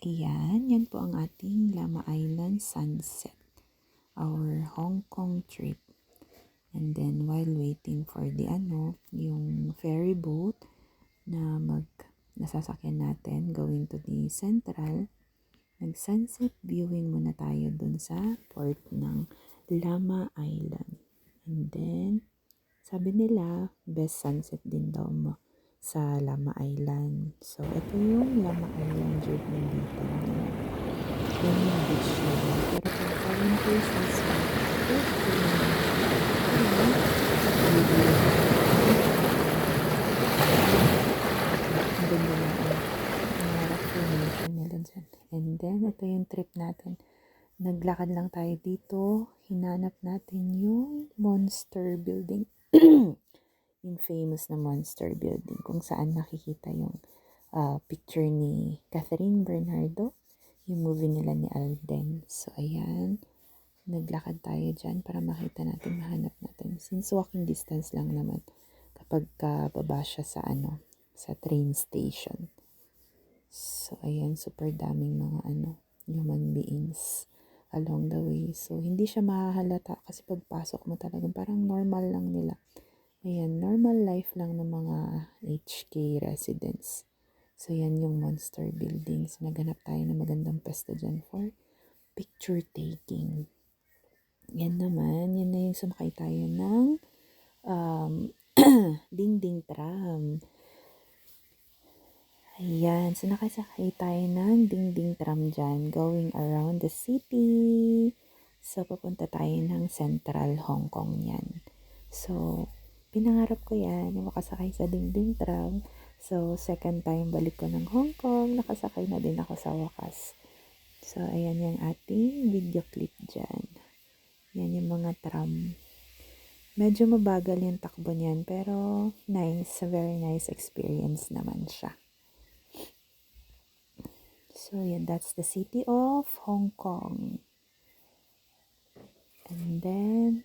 Ayan, yan po ang ating Lama Island sunset, our Hong Kong trip. And then while waiting for yung ferry boat na nasasakyan natin going to the central, nag-sunset viewing muna tayo dun sa port ng Lama Island. And then, sabi nila, best sunset din daw mo sa Lama Island. So, ito yung Lama Island journey dito. Yan yung beach nila. Pero pagka in cases, ang ganda na ang rock formation nila dyan. And then, ito yung trip natin. Naglakad lang tayo dito. Hinanap natin yung Monster Building. Yung famous na Monster Building kung saan nakikita yung picture ni Catherine Bernardo, yung movie nila ni Alden. So, ayan. Naglakad tayo dyan para makita natin, mahanap natin. Since walking distance lang naman kapag baba siya sa sa train station. So, ayan, super daming mga human beings along the way. So, hindi siya mahahalata kasi pagpasok mo talagang parang normal lang nila. Ayan, normal life lang ng mga HK residents. So, yan yung Monster Building. So, naghanap tayo ng magandang pwesto dyan for picture taking. Yan naman, yan na yung sumakay tayo ng dingding tram. Ayan, so nakasakay tayo ng dingding tram dyan, going around the city. So, papunta tayo ng Central Hong Kong yan. So, pinangarap ko yan, yung makasakay sa dingding tram. So, second time balik ko ng Hong Kong, nakasakay na din ako sa wakas. So, ayan yung ating video clip dyan. Yan yung mga tram. Medyo mabagal yung takbo niyan, pero nice, very nice experience naman siya. So, yan, that's the city of Hong Kong. And then,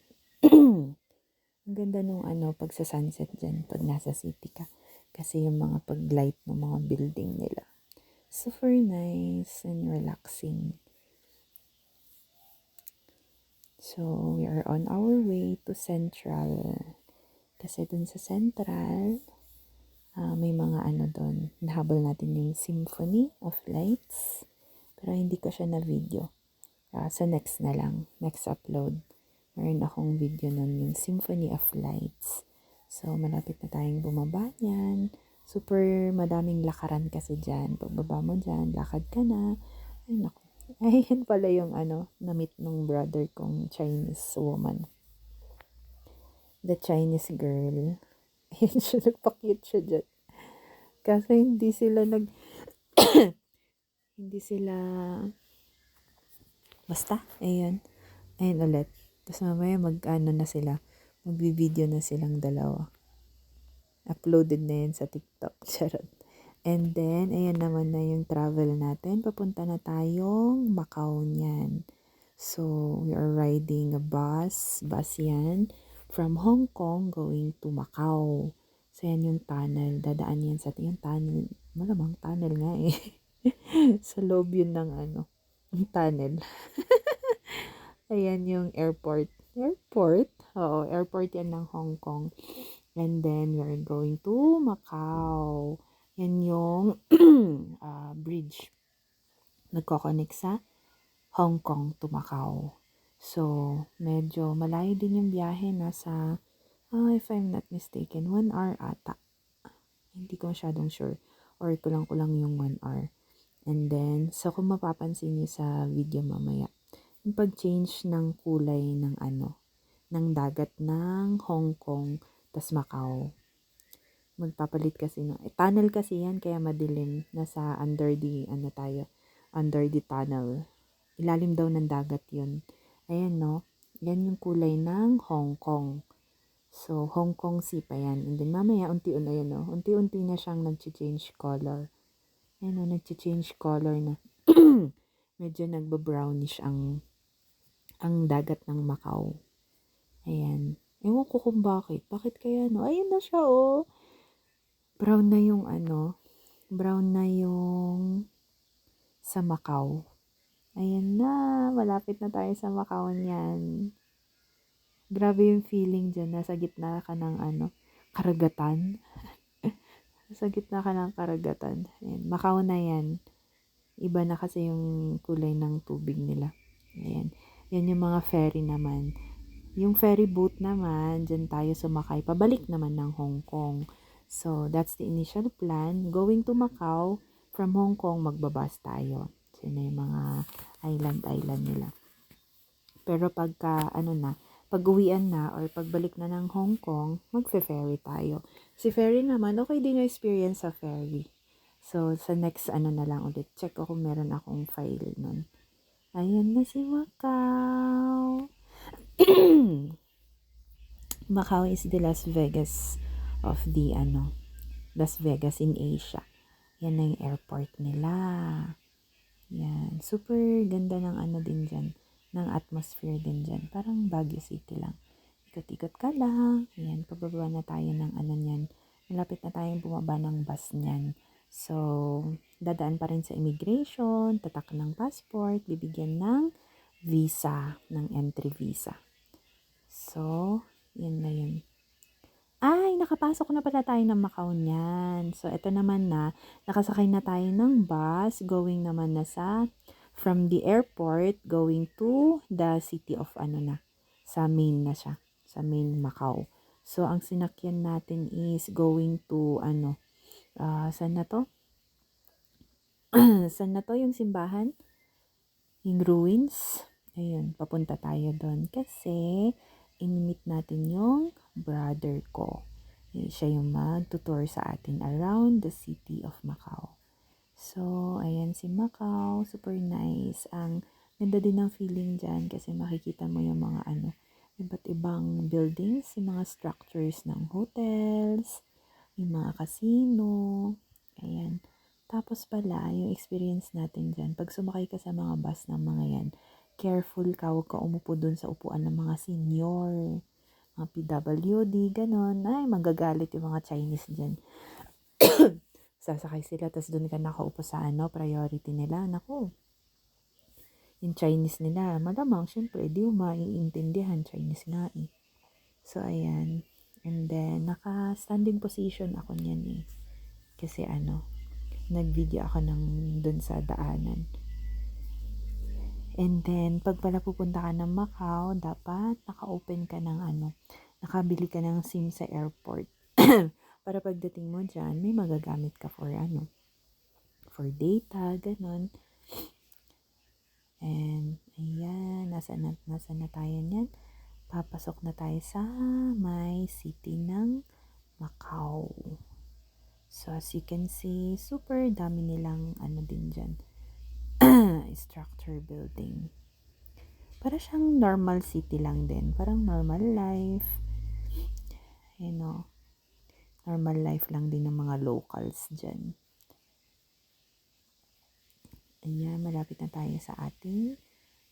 ang ganda nung pagsa-sunset dyan pag nasa city ka. Kasi yung mga pag-light ng mga building nila. Super nice and relaxing. So, we are on our way to Central. Kasi dun sa Central, may mga doon. Nahabol natin yung Symphony of Lights. Pero hindi ko siya na video. So, next na lang. Next upload. Meron akong video nun yung Symphony of Lights. So, malapit na tayong bumaba niyan. Super madaming lakaran kasi dyan. Pagbaba mo dyan, lakad ka na. Ay, naku. Ay, yan pala yung na-meet nung brother kong Chinese woman. The Chinese girl. Ayan siya, nagpa-cute siya dyan. Kasi hindi sila hindi sila, basta, ayan. Ayan ulit. Tapos mamaya na sila. Magbi-video na silang dalawa. Uploaded na yan sa TikTok. Charot. And then, ayan naman na yung travel natin. Papunta na tayong Macau niyan. So, we are riding a bus. Bus yan. From Hong Kong going to Macau. So, yan yung tunnel. Dadaan yan sa yung tunnel. Malamang tunnel nga eh. Sa loob yun ng yung tunnel. Ayan yung airport. Airport? Oo, airport yan ng Hong Kong. And then, we are going to Macau. Yan yung bridge. Nagko-connect sa Hong Kong to Macau. So, medyo malayo din yung biyahe. Nasa, if I'm not mistaken, 1 hour ata. Hindi ko masyadong sure. Or kulang-kulang yung 1 hour. And then, so kung mapapansin niyo sa video mamaya, yung pag-change ng kulay ng ng dagat ng Hong Kong tas Macau. Magpapalit kasi tunnel kasi yan, kaya madilim. Nasa under the, under the tunnel. Ilalim daw ng dagat yun. Ayan, no? Yan yung kulay ng Hong Kong. So, Hong Kong Sea pa yan. And then, mamaya, unti-unti na siyang nag-change color. Ayan, no? Nag-change color na. Medyo nagba-brownish ang dagat ng Macau. Ayan. Ewan ko kung bakit. Bakit kaya, no? Ayan na siya, oh. Brown na yung brown na yung sa Macau. Ayan na, malapit na tayo sa Macau niyan. Grabe yung feeling dyan, nasa gitna ka ng karagatan. Sa gitna ka ng karagatan. Ayan, Macau na yan. Iba na kasi yung kulay ng tubig nila. Ayan. Yan yung mga ferry naman. Yung ferry boat naman, dyan tayo sumakay. Pabalik naman ng Hong Kong. So, that's the initial plan. Going to Macau, from Hong Kong, magbabas tayo. So, yun na yung mga island nila. Pero pagka, pag-uwian na or pagbalik na ng Hong Kong, magfe-ferry tayo. Si ferry naman, okay din yung experience sa ferry. So, sa next na lang ulit. Check ko kung meron akong file nun. Ayan na si Macau. Macau is the Las Vegas of the Las Vegas in Asia. Yan na yung airport nila. Yan. Super ganda ng din dyan. Ng atmosphere din dyan. Parang Baguio City lang. Ikot-ikot ka lang. Yan. Pababa na tayo ng nyan. Malapit na tayong bumaba ng bus nyan. So, dadaan pa rin sa immigration, tatak ng passport, bibigyan ng visa, ng entry visa. So, yun na yun. Ay, nakapasok na pala tayo ng Macau niyan. So, ito naman na, nakasakay na tayo ng bus, going naman na from the airport, going to the city of sa main na siya, sa main Macau. So, ang sinakyan natin is going to, saan na to? Saan na to yung simbahan? Yung ruins? Ayun, papunta tayo doon kasi inimit natin yung brother ko. Siya yung mag-tutor sa atin around the city of Macau. So, ayan si Macau. Super nice. Ang ganda din ng feeling dyan kasi makikita mo yung mga iba't ibang buildings, yung mga structures ng hotels, yung mga casino. Ayan. Tapos pala, yung experience natin dyan, pag sumakay ka sa mga bus ng mga yan, careful ka, huwag ka umupo dun sa upuan ng mga senior, mga PWD, ganon. Ay, magagalit yung mga Chinese dyan. Sasakay sila, tas dun ka nakaupo sa priority nila. Naku, yung Chinese nila, malamang, syempre, di mo maiintindihan, Chinese nga eh. So, ayan. And then, naka-standing position ako niyan eh. Kasi nag-video ako dun sa daanan. And then, pag pala pupunta ka ng Macau, dapat naka-open ka ng nakabili ka ng SIM sa airport. Para pagdating mo dyan, may magagamit ka for for data, ganon. And, ayan, nasa na tayo niyan. Papasok na tayo sa may city ng Macau. So, as you can see, super dami nilang din dyan. Structure building. Para siyang normal city lang din. Parang normal life. Normal life lang din ng mga locals dyan. Ayan, malapit na tayo sa ating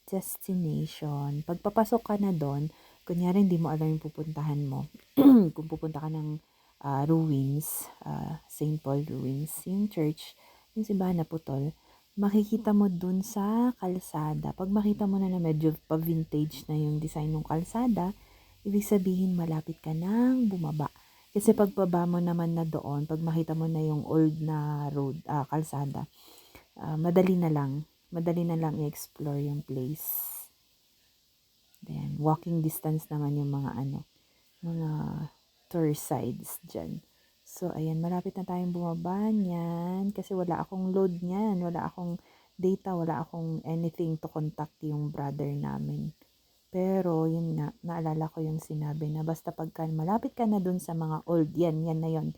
destination. Pag papasok ka na doon, kunyari hindi mo alam yung pupuntahan mo. Kung pupunta ka ng ruins, St. Paul ruins, yung church, yung simbahan na putol, makikita mo dun sa kalsada. Pag makita mo na medyo pa-vintage na yung design ng kalsada, ibig sabihin malapit ka nang bumaba. Kasi pagbaba mo naman na doon, pag makita mo na yung old na road, kalsada, madali na lang i-explore yung place. Then, walking distance naman yung mga mga tour sides dyan. So, ayan, malapit na tayong bumaba niyan kasi wala akong load niyan, wala akong data, wala akong anything to contact yung brother namin. Pero, yun nga, naalala ko yung sinabi na basta pagka malapit ka na dun sa mga old, yan na yun.